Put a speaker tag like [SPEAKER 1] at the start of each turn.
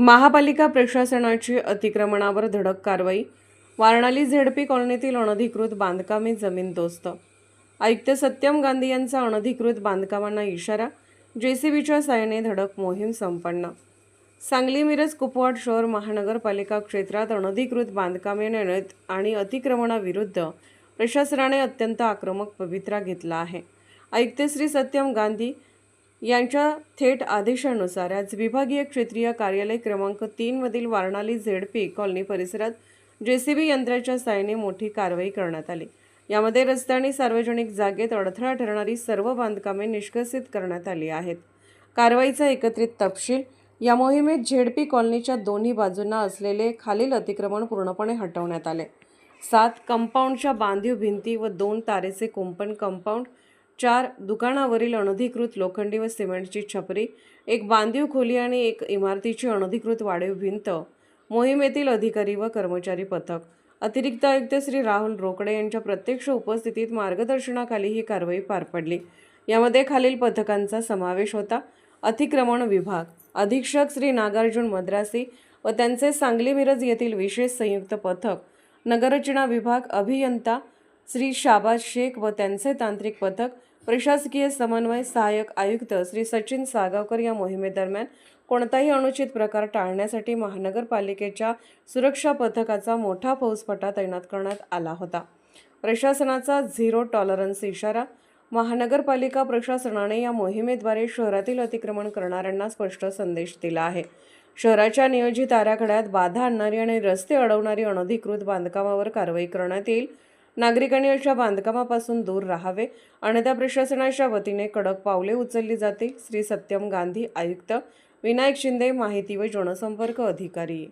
[SPEAKER 1] महापालिका प्रशासनाची अतिक्रमणावर धडक कारवाई. वारणाली झेडपी कॉलनीतील अनधिकृत बांधकामे जमीनदोस्त. आयुक्त सत्यम गांधी यांचा अनधिकृत बांधकामांना इशारा. जेसीबीच्या साहाय्याने धडक मोहीम संपन्न. सांगली मिरज कुपवाड शहर महानगरपालिका क्षेत्रात अनधिकृत बांधकामे आणि अतिक्रमणाविरुद्ध प्रशासनाने अत्यंत आक्रमक पवित्रा घेतला आहे. आयुक्त श्री सत्यम गांधी यांच्या थेट आदेशानुसार आज विभागीय क्षेत्रीय कार्यालय क्रमांक 3 मधील वारणाली झेडपी कॉलनी परिसरात जेसीबी यंत्राच्या साहाय्याने मोठी कारवाई करण्यात आली. यामध्ये रस्ते आणि सार्वजनिक जागेत अडथळा ठरणारी सर्व बांधकामे निष्कासित करण्यात आली आहेत. कारवाईचा एकत्रित तपशील. या मोहिमेत झेडपी कॉलनीच्या दोन्ही बाजूंना असलेले खालील अतिक्रमण पूर्णपणे हटवण्यात आले. 7 कंपाऊंडच्या बांधीव भिंती व 2 तारेचे कुंपण कंपाऊंड, 4 दुकानावरील अनधिकृत लोखंडी व सिमेंटची छपरी, 1 बांधीव खोली आणि 1 इमारतीची अनधिकृत वाढीव भिंत. मोहिमेतील अधिकारी व कर्मचारी पथक. अतिरिक्त आयुक्त श्री राहुल रोकडे यांच्या प्रत्यक्ष उपस्थितीत मार्गदर्शनाखाली ही कारवाई पार पडली. यामध्ये खालील पथकांचा समावेश होता. अतिक्रमण विभाग अधीक्षक श्री नागार्जुन मद्रासी व त्यांचे सांगली मिरज येथील विशेष संयुक्त पथक, नगररचना विभाग अभियंता श्री शाबाज शेख व त्यांचे तांत्रिक पथक, प्रशासकीय समन्वय सहाय्यक आयुक्त श्री सचिन सागावकर. या मोहिमेदरम्यान कोणताही अनुचित प्रकार टाळण्यासाठी महानगरपालिकेच्या सुरक्षा पथकाचा मोठा फौजफाटा तैनात करण्यात आला होता. प्रशासनाचा झिरो टॉलरन्स इशारा. महानगरपालिका प्रशासनाने या मोहिमेद्वारे शहरातील अतिक्रमण करणाऱ्यांना स्पष्ट संदेश दिला आहे. शहराच्या नियोजित आराखड्यात बाधा आणणारी आणि रस्ते अडवणारी अनधिकृत बांधकामावर कारवाई करण्यात येईल. नागरिकांनी अशा बांधकामापासून दूर राहावे, अन्यथा प्रशासनाच्या वतीने कडक पावले उचलली जातील. श्री सत्यम गांधी, आयुक्त. विनायक शिंदे, माहिती व जनसंपर्क अधिकारी.